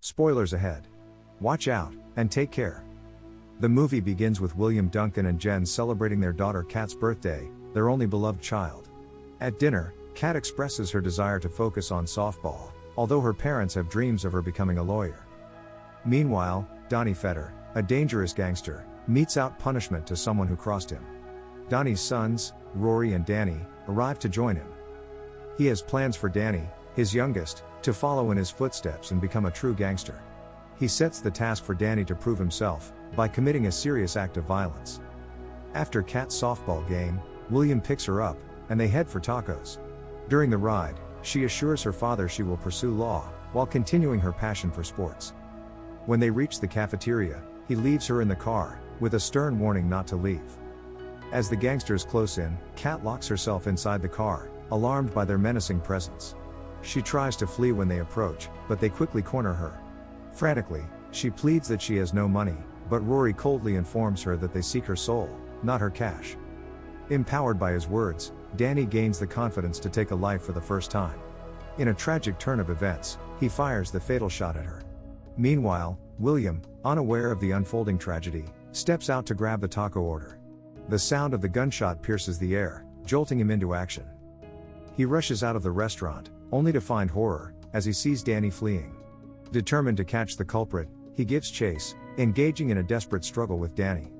Spoilers ahead. Watch out, and take care. The movie begins with William Duncan and Jen celebrating their daughter Kat's birthday, their only beloved child. At dinner, Kat expresses her desire to focus on softball, although her parents have dreams of her becoming a lawyer. Meanwhile, Donnie Fetter, a dangerous gangster, metes out punishment to someone who crossed him. Donnie's sons, Rory and Danny, arrive to join him. He has plans for Danny, his youngest, to follow in his footsteps and become a true gangster. He sets the task for Danny to prove himself, by committing a serious act of violence. After Kat's softball game, William picks her up, and they head for tacos. During the ride, she assures her father she will pursue law, while continuing her passion for sports. When they reach the cafeteria, he leaves her in the car, with a stern warning not to leave. As the gangsters close in, Kat locks herself inside the car, alarmed by their menacing presence. She tries to flee when they approach, but they quickly corner her. Frantically, she pleads that she has no money, but Rory coldly informs her that they seek her soul, not her cash. Empowered by his words, Danny gains the confidence to take a life for the first time. In a tragic turn of events, he fires the fatal shot at her. Meanwhile, William, unaware of the unfolding tragedy, steps out to grab the taco order. The sound of the gunshot pierces the air, jolting him into action. He rushes out of the restaurant, only to find horror, as he sees Danny fleeing. Determined to catch the culprit, he gives chase, engaging in a desperate struggle with Danny.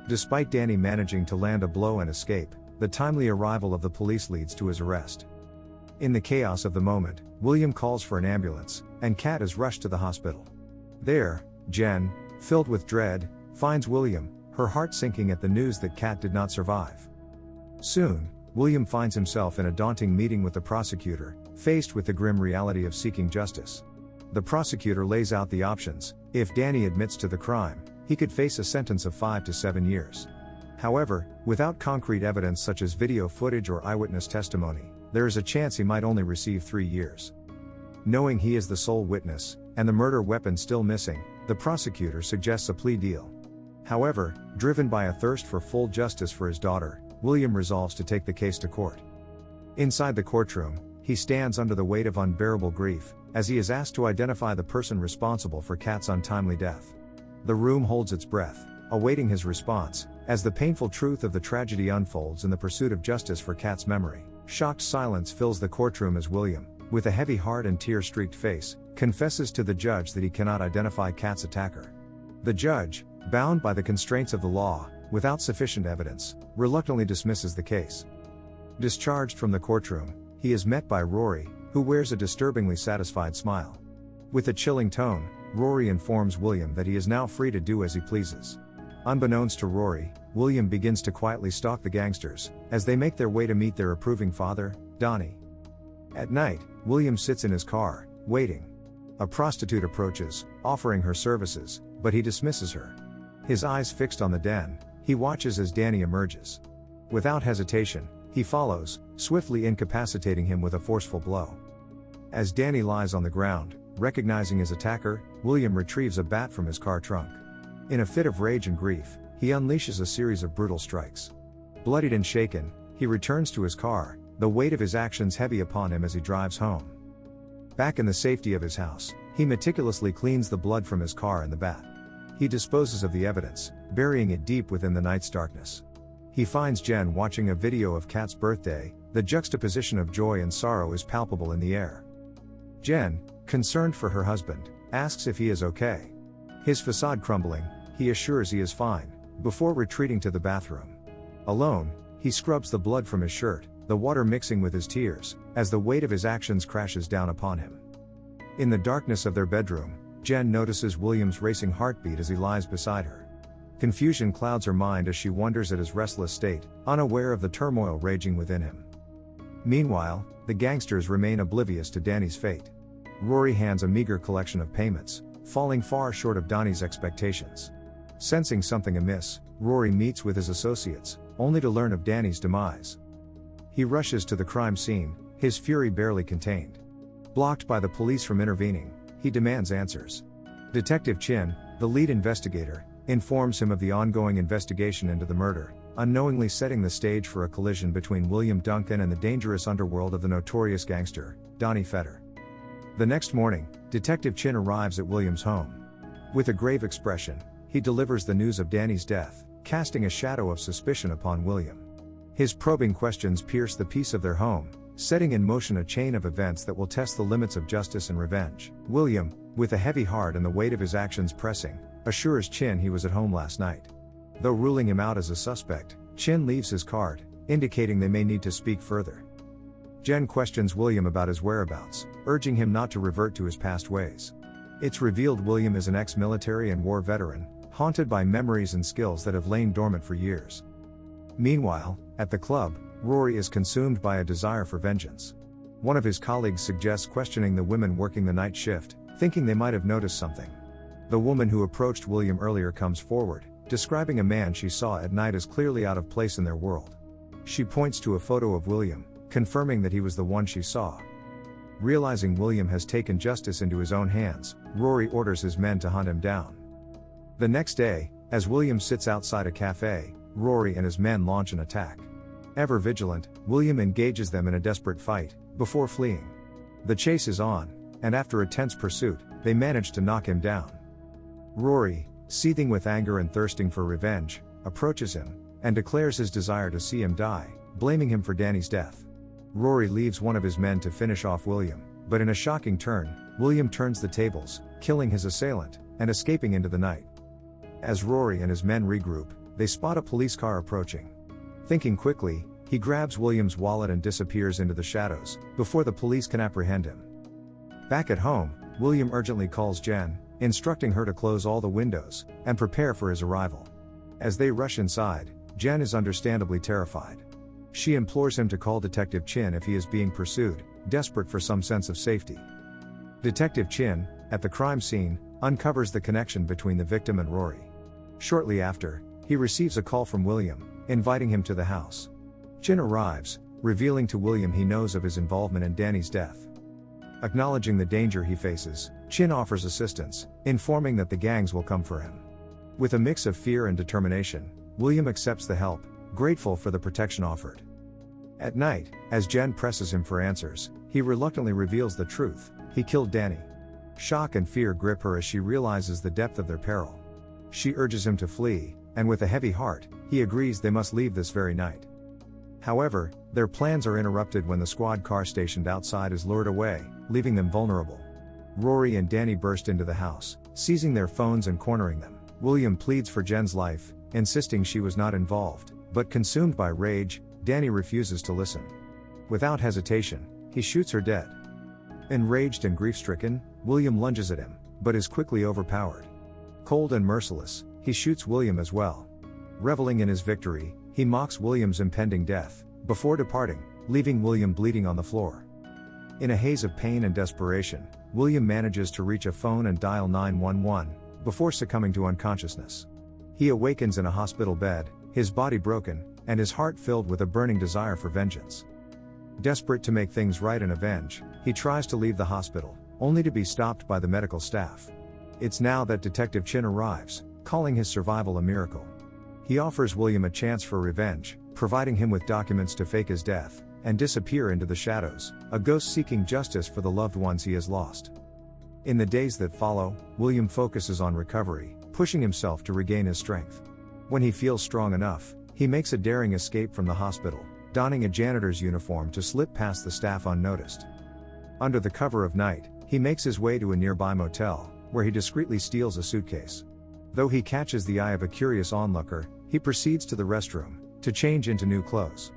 Despite Danny managing to land a blow and escape, the timely arrival of the police leads to his arrest. In the chaos of the moment, William calls for an ambulance, and Kat is rushed to the hospital. There, Jen, filled with dread, finds William, her heart sinking at the news that Kat did not survive. Soon, William finds himself in a daunting meeting with the prosecutor, faced with the grim reality of seeking justice. The prosecutor lays out the options. If Danny admits to the crime, he could face a sentence of 5 to 7 years. However, without concrete evidence such as video footage or eyewitness testimony, there is a chance he might only receive 3 years. Knowing he is the sole witness, and the murder weapon still missing, the prosecutor suggests a plea deal. However, driven by a thirst for full justice for his daughter, William resolves to take the case to court. Inside the courtroom, he stands under the weight of unbearable grief, as he is asked to identify the person responsible for Kat's untimely death. The room holds its breath, awaiting his response, as the painful truth of the tragedy unfolds in the pursuit of justice for Kat's memory. Shocked silence fills the courtroom as William, with a heavy heart and tear-streaked face, confesses to the judge that he cannot identify Kat's attacker. The judge, bound by the constraints of the law, without sufficient evidence, reluctantly dismisses the case. Discharged from the courtroom, he is met by Rory, who wears a disturbingly satisfied smile. With a chilling tone, Rory informs William that he is now free to do as he pleases. Unbeknownst to Rory, William begins to quietly stalk the gangsters, as they make their way to meet their approving father, Donnie. At night, William sits in his car, waiting. A prostitute approaches, offering her services, but he dismisses her. His eyes fixed on the den, he watches as Danny emerges. Without hesitation, he follows, swiftly incapacitating him with a forceful blow. As Danny lies on the ground, recognizing his attacker, William retrieves a bat from his car trunk. In a fit of rage and grief, he unleashes a series of brutal strikes. Bloodied and shaken, he returns to his car, the weight of his actions heavy upon him as he drives home. Back in the safety of his house, he meticulously cleans the blood from his car and the bat. He disposes of the evidence, burying it deep within the night's darkness. He finds Jen watching a video of Kat's birthday. The juxtaposition of joy and sorrow is palpable in the air. Jen, concerned for her husband, asks if he is okay. His facade crumbling, he assures he is fine, before retreating to the bathroom. Alone, he scrubs the blood from his shirt, the water mixing with his tears, as the weight of his actions crashes down upon him. In the darkness of their bedroom, Jen notices William's racing heartbeat as he lies beside her. Confusion clouds her mind as she wonders at his restless state, unaware of the turmoil raging within him. Meanwhile, the gangsters remain oblivious to Danny's fate. Rory hands a meager collection of payments, falling far short of Donnie's expectations. Sensing something amiss, Rory meets with his associates, only to learn of Danny's demise. He rushes to the crime scene, his fury barely contained. Blocked by the police from intervening, he demands answers. Detective Chin, the lead investigator, informs him of the ongoing investigation into the murder, unknowingly setting the stage for a collision between William Duncan and the dangerous underworld of the notorious gangster, Donnie Fetter. The next morning, Detective Chin arrives at William's home. With a grave expression, he delivers the news of Danny's death, casting a shadow of suspicion upon William. His probing questions pierce the peace of their home, setting in motion a chain of events that will test the limits of justice and revenge. William, with a heavy heart and the weight of his actions pressing, assures Chin he was at home last night. Though ruling him out as a suspect, Chin leaves his card, indicating they may need to speak further. Jen questions William about his whereabouts, urging him not to revert to his past ways. It's revealed William is an ex-military and war veteran, haunted by memories and skills that have lain dormant for years. Meanwhile, at the club, Rory is consumed by a desire for vengeance. One of his colleagues suggests questioning the women working the night shift, thinking they might have noticed something. The woman who approached William earlier comes forward, describing a man she saw at night as clearly out of place in their world. She points to a photo of William, confirming that he was the one she saw. Realizing William has taken justice into his own hands, Rory orders his men to hunt him down. The next day, as William sits outside a cafe, Rory and his men launch an attack. Ever vigilant, William engages them in a desperate fight, before fleeing. The chase is on, and after a tense pursuit, they manage to knock him down. Rory, seething with anger and thirsting for revenge, approaches him, and declares his desire to see him die, blaming him for Danny's death. Rory leaves one of his men to finish off William, but in a shocking turn, William turns the tables, killing his assailant, and escaping into the night. As Rory and his men regroup, they spot a police car approaching. Thinking quickly, he grabs William's wallet and disappears into the shadows, before the police can apprehend him. Back at home, William urgently calls Jen, instructing her to close all the windows, and prepare for his arrival. As they rush inside, Jen is understandably terrified. She implores him to call Detective Chin if he is being pursued, desperate for some sense of safety. Detective Chin, at the crime scene, uncovers the connection between the victim and Rory. Shortly after, he receives a call from William, inviting him to the house. Chin arrives, revealing to William he knows of his involvement in Danny's death. Acknowledging the danger he faces, Chin offers assistance, informing that the gangs will come for him. With a mix of fear and determination, William accepts the help, grateful for the protection offered. At night, as Jen presses him for answers, he reluctantly reveals the truth: he killed Danny. Shock and fear grip her as she realizes the depth of their peril. She urges him to flee, and with a heavy heart, he agrees they must leave this very night. However, their plans are interrupted when the squad car stationed outside is lured away, leaving them vulnerable. Rory and Danny burst into the house, seizing their phones and cornering them. William pleads for Jen's life, insisting she was not involved, but consumed by rage, Danny refuses to listen. Without hesitation, he shoots her dead. Enraged and grief-stricken, William lunges at him, but is quickly overpowered. Cold and merciless, he shoots William as well. Reveling in his victory, he mocks William's impending death, before departing, leaving William bleeding on the floor. In a haze of pain and desperation, William manages to reach a phone and dial 911, before succumbing to unconsciousness. He awakens in a hospital bed, his body broken, and his heart filled with a burning desire for vengeance. Desperate to make things right and avenge, he tries to leave the hospital, only to be stopped by the medical staff. It's now that Detective Chin arrives, calling his survival a miracle. He offers William a chance for revenge, providing him with documents to fake his death, and disappear into the shadows, a ghost seeking justice for the loved ones he has lost. In the days that follow, William focuses on recovery, pushing himself to regain his strength. When he feels strong enough, he makes a daring escape from the hospital, donning a janitor's uniform to slip past the staff unnoticed. Under the cover of night, he makes his way to a nearby motel, where he discreetly steals a suitcase. Though he catches the eye of a curious onlooker, he proceeds to the restroom, to change into new clothes.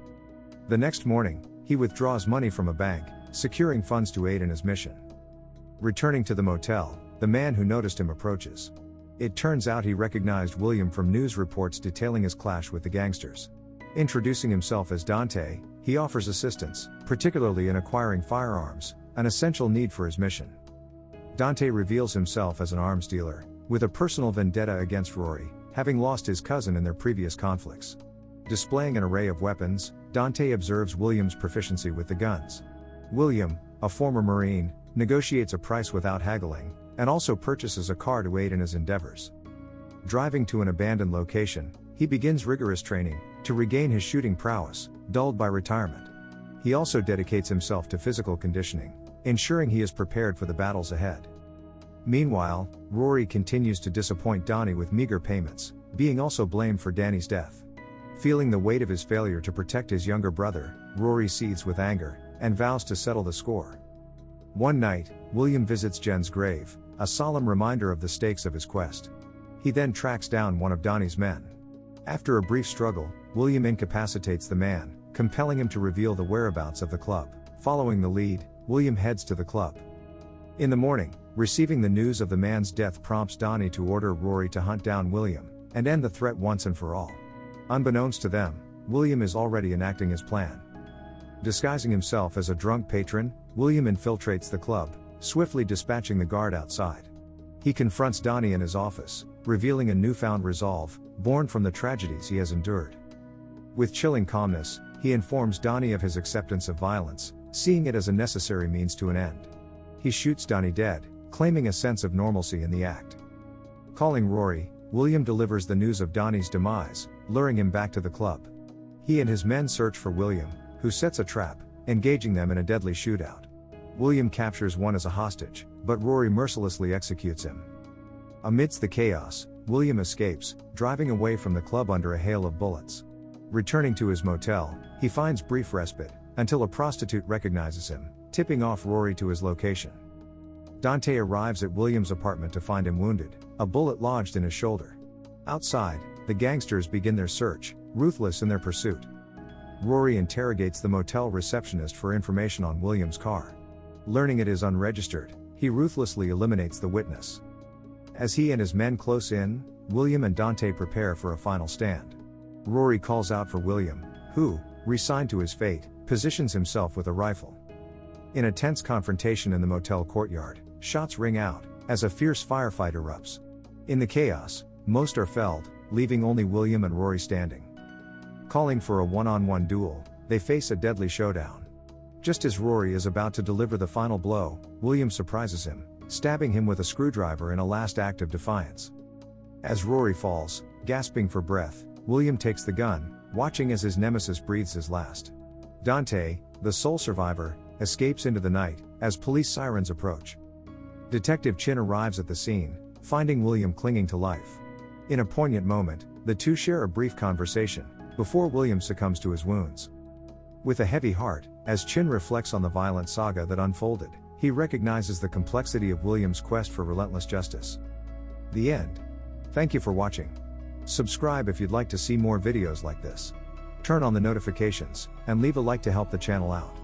The next morning, he withdraws money from a bank, securing funds to aid in his mission. Returning to the motel, the man who noticed him approaches. It turns out he recognized William from news reports detailing his clash with the gangsters. Introducing himself as Dante, he offers assistance, particularly in acquiring firearms, an essential need for his mission. Dante reveals himself as an arms dealer, with a personal vendetta against Rory, having lost his cousin in their previous conflicts. Displaying an array of weapons, Dante observes William's proficiency with the guns. William, a former Marine, negotiates a price without haggling, and also purchases a car to aid in his endeavors. Driving to an abandoned location, he begins rigorous training, to regain his shooting prowess, dulled by retirement. He also dedicates himself to physical conditioning, ensuring he is prepared for the battles ahead. Meanwhile, Rory continues to disappoint Donnie with meager payments, being also blamed for Danny's death. Feeling the weight of his failure to protect his younger brother, Rory seethes with anger, and vows to settle the score. One night, William visits Jen's grave, a solemn reminder of the stakes of his quest. He then tracks down one of Donnie's men. After a brief struggle, William incapacitates the man, compelling him to reveal the whereabouts of the club. Following the lead, William heads to the club. In the morning, receiving the news of the man's death prompts Donnie to order Rory to hunt down William, and end the threat once and for all. Unbeknownst to them, William is already enacting his plan. Disguising himself as a drunk patron, William infiltrates the club, swiftly dispatching the guard outside. He confronts Donnie in his office, revealing a newfound resolve, born from the tragedies he has endured. With chilling calmness, he informs Donnie of his acceptance of violence, seeing it as a necessary means to an end. He shoots Donnie dead, claiming a sense of normalcy in the act. Calling Rory, William delivers the news of Donnie's demise, luring him back to the club. He and his men search for William, who sets a trap, engaging them in a deadly shootout. William captures one as a hostage, but Rory mercilessly executes him. Amidst the chaos, William escapes, driving away from the club under a hail of bullets. Returning to his motel, he finds brief respite, until a prostitute recognizes him, tipping off Rory to his location. Dante arrives at William's apartment to find him wounded, a bullet lodged in his shoulder. Outside, the gangsters begin their search, ruthless in their pursuit. Rory interrogates the motel receptionist for information on William's car. Learning it is unregistered, he ruthlessly eliminates the witness. As he and his men close in, William and Dante prepare for a final stand. Rory calls out for William, who, resigned to his fate, positions himself with a rifle. In a tense confrontation in the motel courtyard, shots ring out, as a fierce firefight erupts. In the chaos, most are felled, leaving only William and Rory standing. Calling for a one-on-one duel, they face a deadly showdown. Just as Rory is about to deliver the final blow, William surprises him, stabbing him with a screwdriver in a last act of defiance. As Rory falls, gasping for breath, William takes the gun, watching as his nemesis breathes his last. Dante, the sole survivor, escapes into the night, as police sirens approach. Detective Chin arrives at the scene, finding William clinging to life. In a poignant moment, the two share a brief conversation, before William succumbs to his wounds. With a heavy heart, as Chin reflects on the violent saga that unfolded, he recognizes the complexity of William's quest for relentless justice. The end. Thank you for watching. Subscribe if you'd like to see more videos like this. Turn on the notifications, and leave a like to help the channel out.